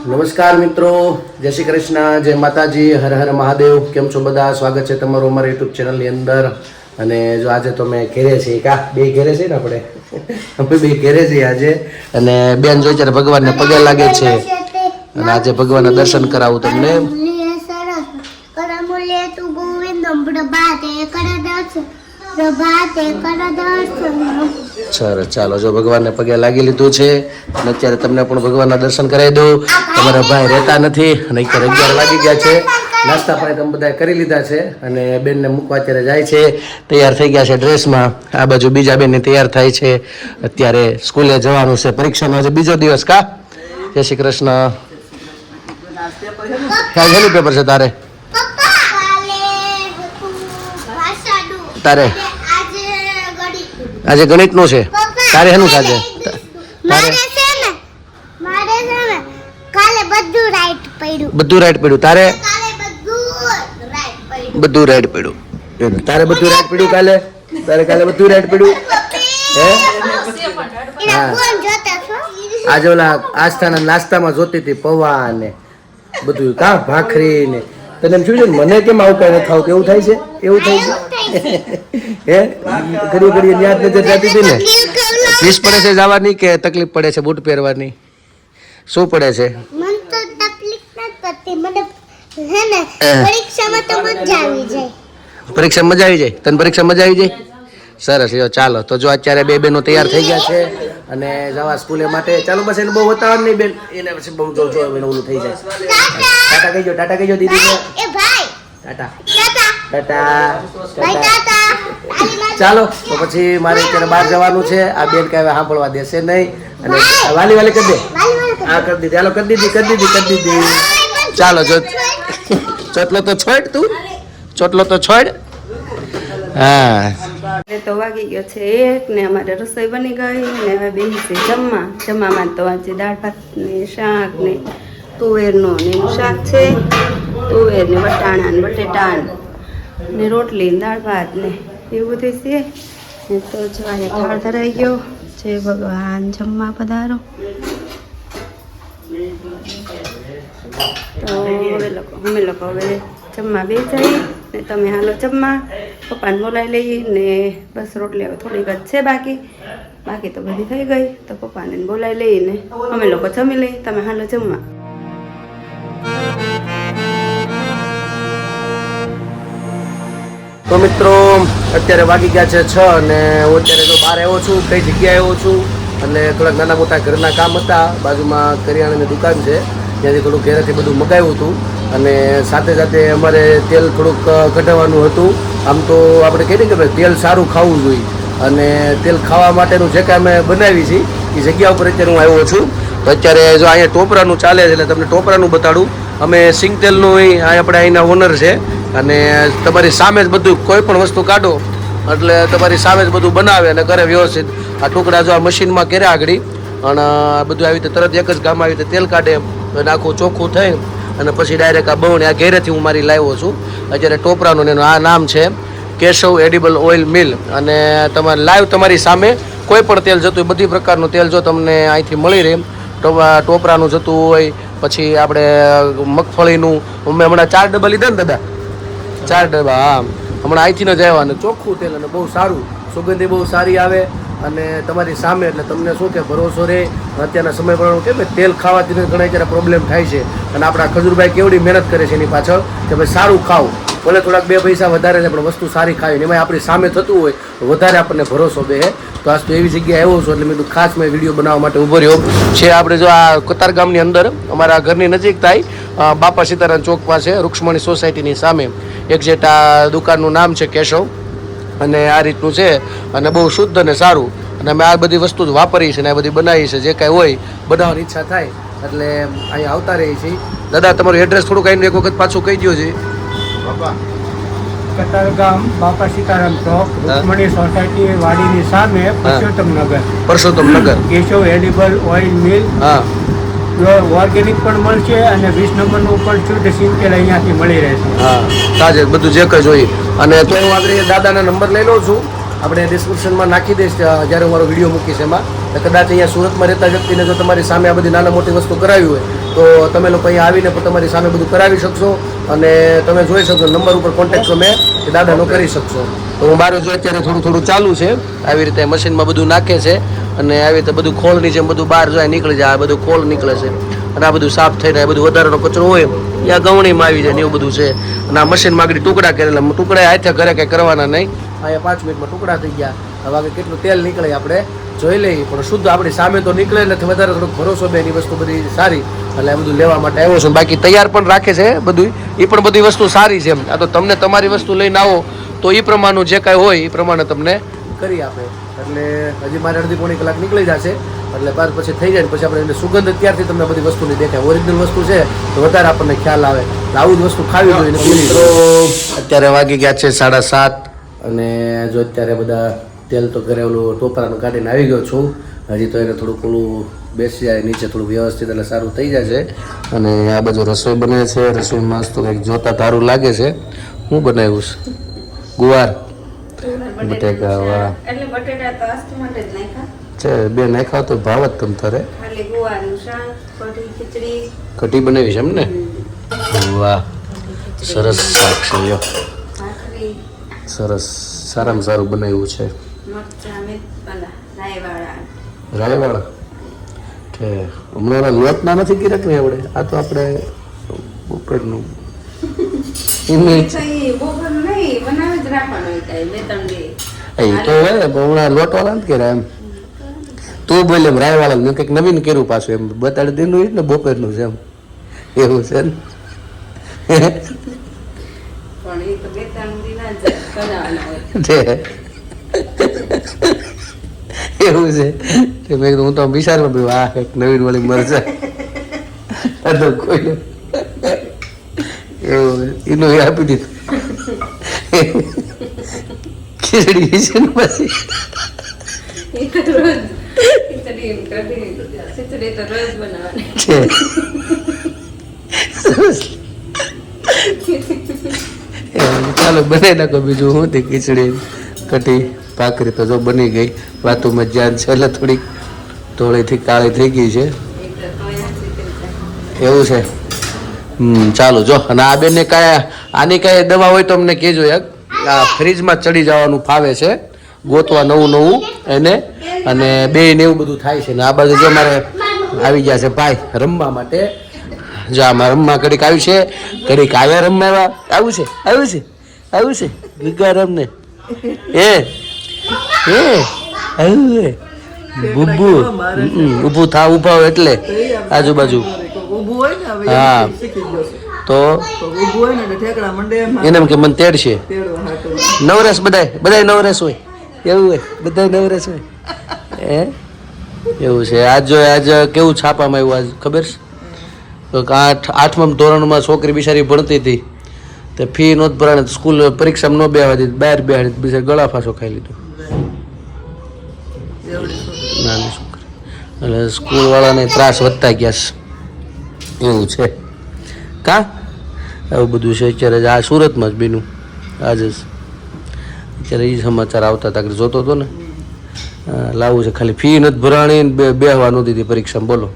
નમસ્કાર મિત્રો, જય શ્રી કૃષ્ણ, જય માતાજી, હર હર મહાદેવ. કેમ છો બધા? સ્વાગત છે તમારું અમારા યુટ્યુબ ચેનલની અંદર. અને જો આજે તો મેં ઘેરે છીએ, કા બે ઘેરે છે ને આપણે બે ઘેરે છીએ આજે. અને બેન જો ત્યારે ભગવાનને પગે લાગે છે અને આજે ભગવાનના દર્શન કરાવું તમને. સરસ, ચાલો જો ભગવાનને પગે લાગી લીધું છે અને અત્યારે તમને પણ ભગવાનના દર્શન કરાવી દઉં. તમારા ભાઈ રહેતા નથી અને અત્યારે 11 વાગી ગયા છે. નાસ્તા પાણી તમે બધા કરી લીધા છે અને બેનને મૂકવા અત્યારે જાય છે. તૈયાર થઈ ગયા છે ડ્રેસમાં. આ બાજુ બીજા બેનને તૈયાર થાય છે. અત્યારે સ્કૂલે જવાનું છે, પરીક્ષાનો આજે બીજો દિવસ. કા જય શ્રી કૃષ્ણ. ક્યાં ગયેલું પેપર છે તારે? તારે આજે ગણિત નું છે. તારે શેનું છે આજે? બધું રાઈટ પડ્યું. તારે બધું રાઈટ પડ્યું. તારે બધું રાઈટ પડ્યું કાલે? તારે કાલે બધું રાઈટ પડ્યું? હે, આજે ઓલા આસ્થાના નાસ્તામાં જોતી હતી પૌવા ને બધું, કા ભાખરી ને. તને એમ શું છે મને કેમ આવું કઈ નથી ખાવું? કેવું થાય છે? એવું થાય છે હે? ઘડી ઘડી યાદ નજર જતી હતી ને. ફીસ પડે છે જવાની કે તકલીફ પડે છે બૂટ પહેરવાની? શું પડે છે? પરીક્ષા મજા આવી જાય. તને પરીક્ષા મજા આવી જાય? સરસ, ચાલો તો જો અત્યારે બે બહેનો તૈયાર થઈ ગયા છે અને જવા સ્કૂલે માટે. ચાલો બસ એને બહુ બતાવવાનું નહીં બેન, એને પછી બહુ જો ઓલું થઈ જાય. ટાટા કહીજો, ટાટા કહીજો દીદી. ટાટા ટાટા. ચાલો તો પછી મારે અત્યારે બહાર જવાનું છે. આ બેન કઈ હવે સાંભળવા દેશે નહીં અને વાલી વાલી કરી દે. હા કરી દીધી. ચાલો કરી દીધી. ચાલો જો ચોટલો તો છોડ, તું ચોટલો તો છોડ. હા તો વાગી ગયો છે 1 ને અમારે રસોઈ બની ગઈ ને હવે બેસી જમવામાં તો આજે દાળ ભાત ને શાક ને તુવેરનું ને એનું શાક છે, તુવેર ને વટાણા ને બટેટા ને રોટલી ને દાળ ભાત ને એવું બધું છે. તો જો અહીંયા થાળ ધરાઈ ગયો. જય ભગવાન, જમવા પધારો. તો અમે લોકો હવે જમવા બેસાઈ ને તમે હાલો જમવા. પપ્પાને બોલાવી લઈ ને બસ રોટલી હવે થોડીક જ છે બાકી તો બધી થઈ ગઈ. તો પપ્પાને બોલાવી લઈને અમે લોકો જમી લઈ. તમે હાલો જમવા. તો મિત્રો અત્યારે વાગી ગયા છે 6 અને હું અત્યારે તો બહાર આવ્યો છું. કઈ જગ્યાએ આવ્યો છું અને થોડાક નાના મોટા ઘરના કામ હતા. બાજુમાં કરિયાણાની દુકાન છે, ત્યાંથી થોડુંક ઘરેથી બધું મગાવ્યું હતું અને સાથે સાથે અમારે તેલ થોડુંક કઢાવવાનું હતું. આમ તો આપણે કહીએ કે ભાઈ તેલ સારું ખાવું જોઈએ અને તેલ ખાવા માટેનું જે કાંઈ અમે બનાવી છે એ જગ્યા ઉપર અત્યારે હું આવ્યો છું. તો અત્યારે જો અહીંયા ટોપરાનું ચાલે છે એટલે તમને ટોપરાનું બતાડું. અમે સિંગ તેલનું આપણે અહીંના ઓનર છે અને તમારી સામે જ બધું કોઈ પણ વસ્તુ કાઢો એટલે તમારી સામે જ બધું બનાવે અને કરે વ્યવસ્થિત. આ ટુકડા જો આ મશીનમાં કર્યા આગળ અને બધું આવી રીતે તરત એક જ ગામમાં આવી રીતે તેલ કાઢે અને આખું ચોખ્ખું થઈ અને પછી ડાયરેક્ટ આ બહુને આ ઘેરેથી હું મારી લાવ્યો છું અત્યારે ટોપરાનું. એનું આ નામ છે કેશવ એડિબલ ઓઇલ મિલ અને તમારે લાઈવ તમારી સામે કોઈ પણ તેલ જતું હોય, બધી પ્રકારનું તેલ જો તમને અહીંથી મળી રહે. ટોપરાનું જતું હોય, પછી આપણે મગફળીનું. મેં હમણાં 4 ડબ્બા લીધા ને દાદા, 4 ડબ્બા. હા, હમણાં અહીંથી ન જાય અને ચોખ્ખું તેલ અને બહુ સારું, સુગંધી બહુ સારી આવે અને તમારી સામે એટલે તમને શું કે ભરોસો રહે. અત્યારના સમય પ્રમાણે કે ભાઈ તેલ ખાવાથી ઘણા અત્યારે પ્રોબ્લેમ થાય છે અને આપણા ખજૂરભાઈ કેવડી મહેનત કરે છે એની પાછળ કે ભાઈ સારું ખાવ. ભલે થોડાક 2 પૈસા વધારે છે પણ વસ્તુ સારી ખાવી. એમાં આપણી સામે થતું હોય વધારે આપણને ભરોસો બે. તો આજ તો એવી જગ્યાએ આવ્યો છું એટલે મેં ખાસ મેં વિડીયો બનાવવા માટે ઊભો રહ્યો છે. આપણે જો આ કતારગામની અંદર અમારા ઘરની નજીક થાય બાપા સીતારામ ચોક પાસે રૂક્ષ્મણી સોસાયટીની સામે એક્ઝેક્ટ આ દુકાનનું નામ છે કેશવ અને આ રીતનું છે અને બહુ શુદ્ધ અને સારું. અને અમે આ બધી વસ્તુ જ વાપરી છે ને આ બધી બનાવી છે. જે કાંઈ હોય બનાવવાની ઈચ્છા થાય એટલે અહીંયા આવતા રહીએ છીએ. દાદા તમારું એડ્રેસ થોડુંક આવીને એક વખત પાછું કહી દો છે. કતારગામ બાપા સીતારામ ચોક રૂક્ષ્મણી સોસાયટી વાડીની સામે પરસોત્તમનગર કેશવ એડિબલ ઓઇલ મિલ. હા, ઓર્ગેનિક પણ મળશે અને 20 નંબરનું પણ શુદ્ધ સિંગ તેલ અહીંયાથી મળી રહેશે. હા તાજે બધું જે કંઈ જોઈએ. અને તો હું આગળ દાદાના નંબર લઈ લઉં છું આપણે ડિસ્ક્રિપ્શનમાં નાખી દઈશ જ્યારે હું મારો વિડીયો મૂકીશ એમાં. તો કદાચ અહીંયા સુરતમાં રહેતા વ્યક્તિને જો તમારી સામે આ બધી નાના મોટી વસ્તુ કરાવી હોય તો તમે લોકો અહીંયા આવીને પણ તમારી સામે બધું કરાવી શકશો અને તમે જોઈ શકશો નંબર ઉપર કોન્ટેક્ટ તમે એ દાદાનો કરી શકશો. તો હું મારું જો અત્યારે થોડું ચાલુ છે આવી રીતે મશીનમાં બધું નાખે છે અને આવી રીતે બધું ખોલની જેમ બધું બહાર જાય નીકળી જાય. આ બધું ખોલ નીકળે છે અને આ બધું સાફ થઈને આ બધું વધારાનો કચરો હોય ત્યાં ગવણીમાં આવી જાય ને એવું બધું છે. અને આ મશીનમાં આગળ ટુકડા કરેલા ટુકડા હાથે ઘરે કંઈ કરવાના નહીં. અહીંયા 5 મિનિટમાં ટુકડા થઈ ગયા. હવે આગળ કેટલું તેલ નીકળે આપણે જોઈ લઈએ પણ શુદ્ધ આપણી સામે તો નીકળે નથી. વધારે થોડોક ભરોસો બે એની વસ્તુ બધી સારી એટલે બધું લેવા માટે આવ્યો છું. બાકી તૈયાર પણ રાખે છે બધું એ પણ બધી વસ્તુ સારી છે. આ તો તમને તમારી વસ્તુ લઈને આવો તો એ પ્રમાણનું જે કાંઈ હોય એ પ્રમાણે તમને કરી આપે. એટલે હજી મારે અડધી પોણી કલાક નીકળી જશે એટલે બાર પછી થઈ જાય પછી આપણે એને સુગંધ અત્યારથી તમને બધી વસ્તુની દેખાય. ઓરિજિનલ વસ્તુ છે તો વધારે આપણને ખ્યાલ આવે. આવું જ વસ્તુ ખાવી જોઈએ. તો અત્યારે વાગી ગયા છે 7:30 અને જો અત્યારે બધા તેલ તો ઘરે ઓલું ટોપરાનું કાઢીને આવી ગયો છું. હજી તો એને થોડુંક ઓલું બેસી જાય નીચે થોડું વ્યવસ્થિત એટલે સારું થઈ જશે. અને આ બાજુ રસોઈ બને છે. રસોઈમાં મસ્ત કંઈક જોતા તારું લાગે છે. હું બનાવ્યું છે ગુવાર બટેકા. વાહ એટલે બટેટા તો આસ્તુ માટે જ નાખ્યા છે. બે નાખ્યા તો ભાવ જ તમ તારે. ખાલી ગુવારનું શાક, કઢી, ખીચડી, કઢી બનાવી છે એમ ને? વાહ સરસ શાક છે યો. ભાખરી, સરસ સારામાં સારું બનાવ્યું છે. મરચાં, મિર્ચા, રાયવાળા. રાયવાળા છે. હમણાં લોટના નથી ગીરક ને આપણે આ તો આપણે ઉપરનું બપોરનું નહીં બનાવી જ રાખવાનું હોય કાંઈ 2-3 દિવસ. એ તો હે હમણાં લોટવાળા નથી કર્યા એમ. તું બોલે એમ રાયવાળા મેં કંઈક નવીન કર્યું પાછું એમ બતાડી દીધું ને બપોરનું છે એમ એવું છે ને. પણ એ તો 2-3 દિવસ જ બનાવવાના હોય. છે એવું છે. મેં કીધું હું તો વિચારમાં ભાઈ આ કંઈક નવીન વાળી મરચા આ તો કોઈ એવું એનું એ આપી દીધું ખીચડી છે ને પછી એ તો રોજ ખીચડી કઢી ખીચડી તો રોજ બનાવવાની છે. ચાલો બનાવી નાખો બીજું શું તે ખીચડી કઢી ભાખરી તો જો બની ગઈ. વાતોમાં ધ્યાન છે એટલે થોડીક ધોળીથી કાળી થઈ ગઈ છે એવું છે. ચાલો જો અને આ બેનને કાંઈ આની કાંઈ દવા હોય તો અમને કહેજો યાર. આ ફ્રીજમાં ચડી જવાનું ફાવે છે ગોતવા નવું એને અને બેને એવું બધું થાય છે. ને આ બાજુ જો મારે આવી ગયા છે ભાઈ રમવા માટે. જો આમાં રમવા ઘડીક આવ્યું છે ઘડીક આવ્યા રમવા આવ્યું છે ગીગા રમને આવ્યું બુબ્બુ ઊભું થાવ ઊભા હોય એટલે આજુબાજુ હા તો એને એમ કે મને તેડશે. નવરસ બધાય નવરસ હોય એવું હોય બધા નવરસ હોય એવું છે. આજ કેવું છાપામાં આવ્યું આજ ખબર છે? 8મા ધોરણમાં છોકરી બિચારી ભણતી હતી તો ફી નહોતી ભરાણે સ્કૂલ પરીક્ષામાં ન બેવા દીધી બહાર બેહાડી બિચારી ગળા ફાંસો ખાઈ લીધો. નાની છોકરી એટલે સ્કૂલવાળાને ત્રાસ વધતા ગયા છે એવું છે. કા એવું બધું છે અત્યારે આ સુરતમાં જ બીનું આજે જ અત્યારે એ સમાચાર આવતા હતા જોતો હતો ને. લાવવું છે ખાલી ફી નથી ભરાણી બેહવા નહોતી હતી પરીક્ષામાં. બોલો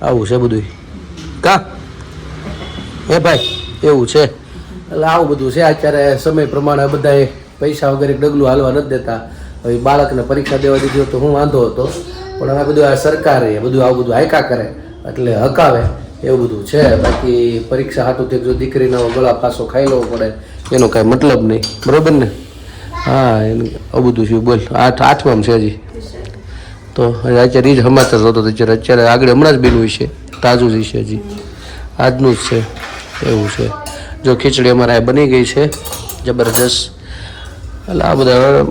આવું છે બધું કા હે ભાઈ એવું છે. એટલે આવું બધું છે અત્યારે સમય પ્રમાણે બધાએ પૈસા વગેરે ડગલું હાલવા નથી દેતા. હવે બાળકને પરીક્ષા દેવા દીધી તો હું વાંધો હતો પણ હવે બધું આ સરકારે બધું આવું બધું હાયકા કરે એટલે હકાવે એવું બધું છે. બાકી પરીક્ષા હાટું જો દીકરીનો ગળા ફાંસો ખાઈ લેવો પડે એનો કાંઈ મતલબ નહીં બરોબર ને. હા એનું આવું બધું છે. બોલ 8માં છે હજી તો અત્યારે એ જ સમાચાર જોતો અત્યારે આગળ હમણાં જ બેનું છે તાજું જ છે હજી આજનું જ છે એવું છે. જો ખીચડી અમારે આ બની ગઈ છે જબરજસ્ત. એટલે આ બધા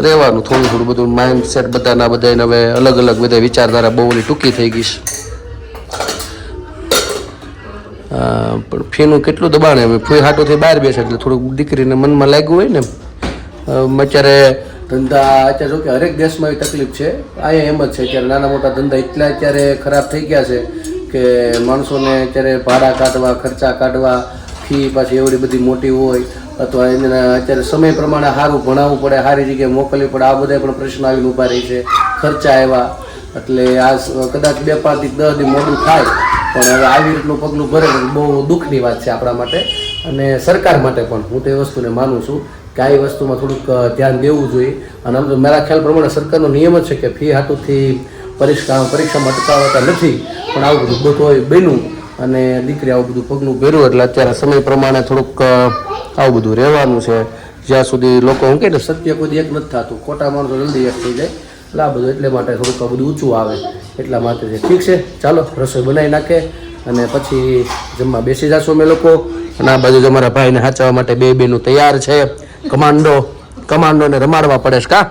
રહેવાનું થોડું બધું માઇન્ડ સેટ બધાને હવે અલગ અલગ બધા વિચારધારા બહુ ટૂંકી થઈ ગઈ છે. પણ ફીનું કેટલું દબાણ હવે ફી હાટોથી બહાર બેસે એટલે થોડુંક દીકરીને મનમાં લાગ્યું હોય ને. અત્યારે ધંધા અત્યારે જો કે હરેક દેશમાં એવી તકલીફ છે. અહીંયા એમ જ છે અત્યારે નાના મોટા ધંધા એટલા અત્યારે ખરાબ થઈ ગયા છે કે માણસોને અત્યારે ભાડા કાઢવા ખર્ચા કાઢવા ફી પાછી એવડી બધી મોટી હોય અથવા એને અત્યારે સમય પ્રમાણે સારું ભણાવવું પડે, સારી જગ્યાએ મોકલવી પડે, આ બધા પણ પ્રશ્નો આવીને ઊભા રહી છે. ખર્ચા આવ્યા એટલે આ કદાચ 2-5 થી 10 દી મોડું થાય, પણ હવે આવી રીતનું પગલું ભરે બહુ દુઃખની વાત છે આપણા માટે અને સરકાર માટે પણ. હું તો એ વસ્તુને માનું છું કે આ વસ્તુમાં થોડુંક ધ્યાન દેવું જોઈએ. અને આમ તો મારા ખ્યાલ પ્રમાણે સરકારનો નિયમ જ છે કે ફી હાટુથી પરીક્ષામાં અટકાવતા નથી, પણ આવું બધું હોય બન્યું અને દીકરી આવું બધું પગલું ભર્યું એટલે અત્યારે સમય પ્રમાણે થોડુંક આવું બધું રહેવાનું છે. જ્યાં સુધી લોકો શું કહે ને સત્ય કોઈ એક નથી થતું, ખોટા માણસો જલ્દી એક થઈ જાય એટલે આ બધું એટલે માટે થોડુંક આ બધું ઊંચું આવે એટલા માટે છે. ઠીક છે, ચાલો રસોઈ બનાવી નાખે અને પછી જમવા બેસી જશું અમે લોકો. અને આ બાજુ અમારા ભાઈને સાચવવા માટે બે બેનું તૈયાર છે. કમાન્ડોને રમાડવા પડે છે કા?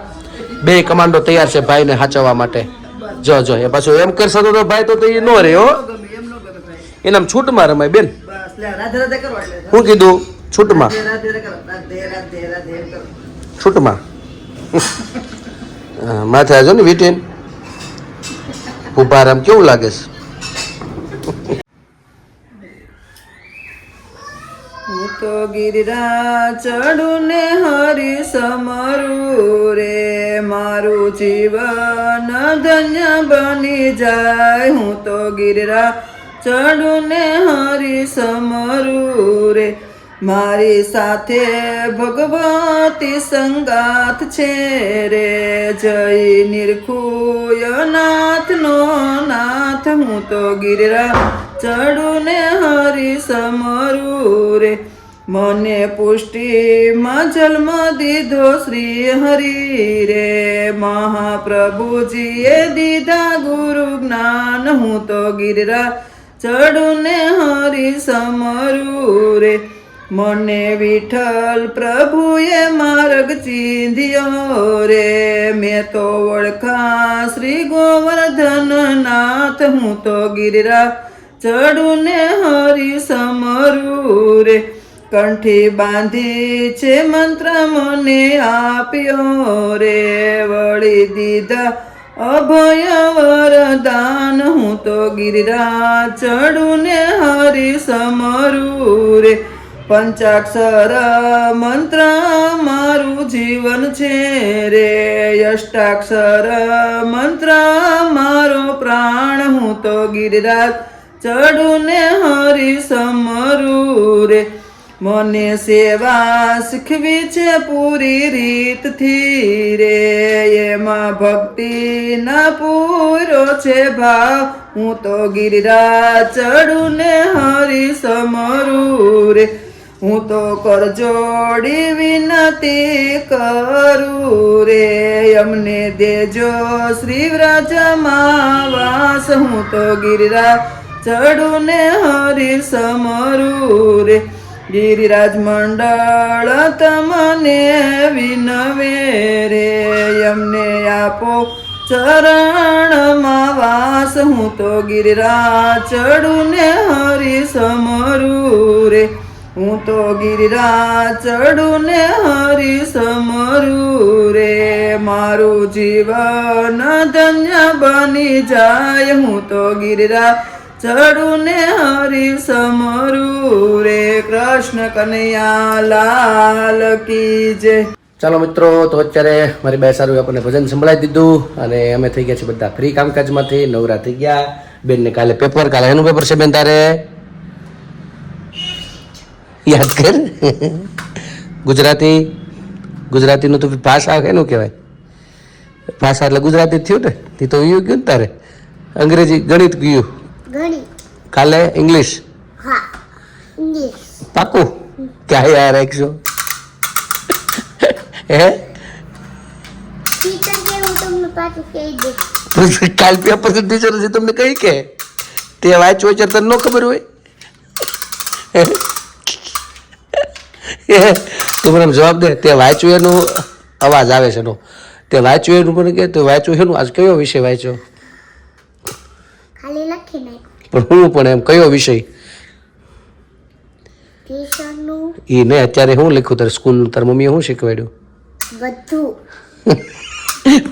2 કમાન્ડો તૈયાર છે ભાઈને સાચવવા માટે. જો એ પાછું એમ કરશો તો ભાઈ તો એ ન રહે હો, એનામ છૂટમાં રમાય બેન. શું કીધું? છૂટમાં છૂટમાં માથે આજો ને વીટીન ઉભા રામ કેવું લાગે છે? હું તો ગિરિરાજ ચડું ને હરી સમરું રે, મારું જીવન ધન્ય બની જાય. હું તો ગિરિરાજ ચડું ને હરી સમરું રે, મારી સાથે ભગવતી સંગાત છે રે. જય નિરખુય નાથનો નાથ, હું તો ગિરિરાજ ચડું ને હરી સમરું રે. મને પુષ્ટિમાં જન્મ દીધો શ્રી હરિ રે, મહાપ્રભુજીએ દીધા ગુરુ જ્ઞાન. હું તો ગિરિરાજ ચડું ને હરી સમરું રે, મને વિઠ્ઠલ પ્રભુએ માર્ગ ચીંધ્યો રે. મેં તો ઓળખા શ્રી ગોવર્ધન નાથ, હું તો ગિરિરાજ ચડું ને હરી સમરું રે. કંઠી બાંધી છે મંત્ર મને આપ્યો રે, વળી દીધા અભય વરદાન. હું તો ગિરિરાજ ચડું ને હરી સમરું રે, પંચાક્ષર મંત્ર મારું જીવન છે રે, અષ્ટાક્ષર મંત્ર મારો પ્રાણ. હું તો ગિરિરાજ ચડું ને હરી સમરું રે, મને સેવા શીખવી છે પૂરી રીતથી રે, એમાં ભક્તિ ના પૂરો છે ભાવ. હું તો ગિરિરાજ ચડું ને હરી સમરું રે, હું તો કરજોડી વિનતી કરું રે, અમને દેજો શ્રી વ્રજમાં વાસ. હું તો ગિરિરાજ ચડું ને હરી સમરું રે, ગિરિરાજ મંડળ તમને વિનવે રે, અમને આપો ચરણમાં વાસ. હું તો ગિરિરાજ ચડું ને હરી સમરું રે, હું તો ગિરિરાજ ચડું ને હરી સમરું રે, મારું જીવન ધન્ય બની જાય. હું તો ગિરિરાજ ચડું ને હરી સમરું રે, કૃષ્ણ કનૈયા લાલ કી જય. ચાલો મિત્રો, તો અત્યારે મારી બે સારું આપણને ભજન સંભળાવી દીધું અને અમે થઈ ગયા છીએ બધા ફ્રી કામકાજમાંથી, નવરા થઈ ગયા. બેનને કાલે પેપર, કાલે એનું પેપર છે બેન તારે? યાદ કર. ગુજરાતીનું તો ભાષા એનું કહેવાય, ભાષા એટલે ગુજરાતી થયું ને, તે તો એવું ગયું ને તારે. અંગ્રેજી ગણિત ગયું, કાલે ઇંગ્લિશ. પાકું? ક્યાં યાર રાખજો હે? કાલ પેપર ટીચર તમને કઈ કે તે વાંચવું છે તને ન ખબર હોય? તું મને જવાબ દે, તે વાંચ્યું એનું અવાજ આવે છે એનો, તે વાંચ્યું એનું મને કે તું વાંચ્યું એનું આજ કયો વિષય વાંચ્યો? ખાલી લખી નાખ. પણ હું પણ એમ કયો વિષય? ટ્યુશનનું. એ ને અત્યારે હું લખ્યું તારે સ્કૂલનું, તાર મમ્મીએ શું શીખવાડ્યું? બધું.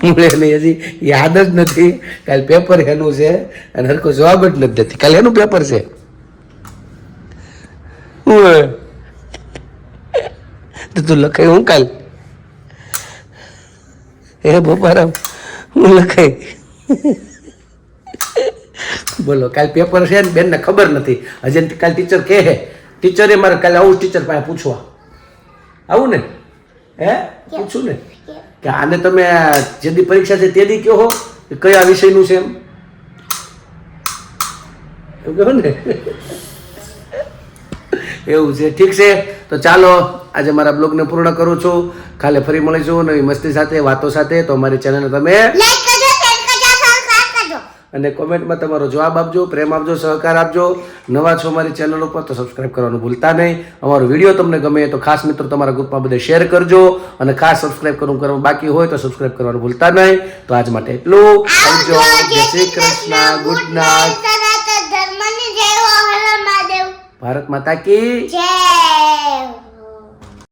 મને હજી યાદ જ નથી. કાલે પેપર એનું છે અને હરકો જવાબ જ નથી દેતી. કાલે એનું પેપર છે. તો તું લખાય હું કાલ હે બપારામ હું લખાય બોલો કાલ પેપર છે ને બેનને ખબર નથી હજી કાલ ટીચર કહે ટીચરે મારે કાલે આવું ટીચર પાસે પૂછવા આવું ને હે પૂછું ને કે આને તમે જે દી પરીક્ષા છે તે દી કહો હો કે કયા વિષયનું છે એમ એવું કહો ને એવું છે ઠીક છે તો ચાલો આજે મારા બ્લોગને પૂર્ણ કરું છું કાલે ફરી મળીશું નવી મસ્તી સાથે વાતો સાથે તો અમારી ચેનલને તમે લાઈક કરજો શેર કરજો સબસ્ક્રાઇબ કરજો અને કોમેન્ટમાં તમારો જવાબ આપજો પ્રેમ આપજો સહકાર આપજો નવા છો અમારી ચેનલ ઉપર તો સબસ્ક્રાઇબ કરવાનું ભૂલતા નહીં અમારો વિડીયો તમને ગમે તો ખાસ મિત્રો તમારા ગ્રુપમાં બધે શેર કરજો અને ખાસ સબસ્ક્રાઇબ કરવાનું બાકી હોય તો સબસ્ક્રાઇબ કરવાનું ભૂલતા નહીં તો આજ માટે એટલું આવજો જય શ્રી કૃષ્ણ ગુડ નાઇટ સનાતન ધર્મની જય હો હર મહાદેવ ભારત માતા કી જય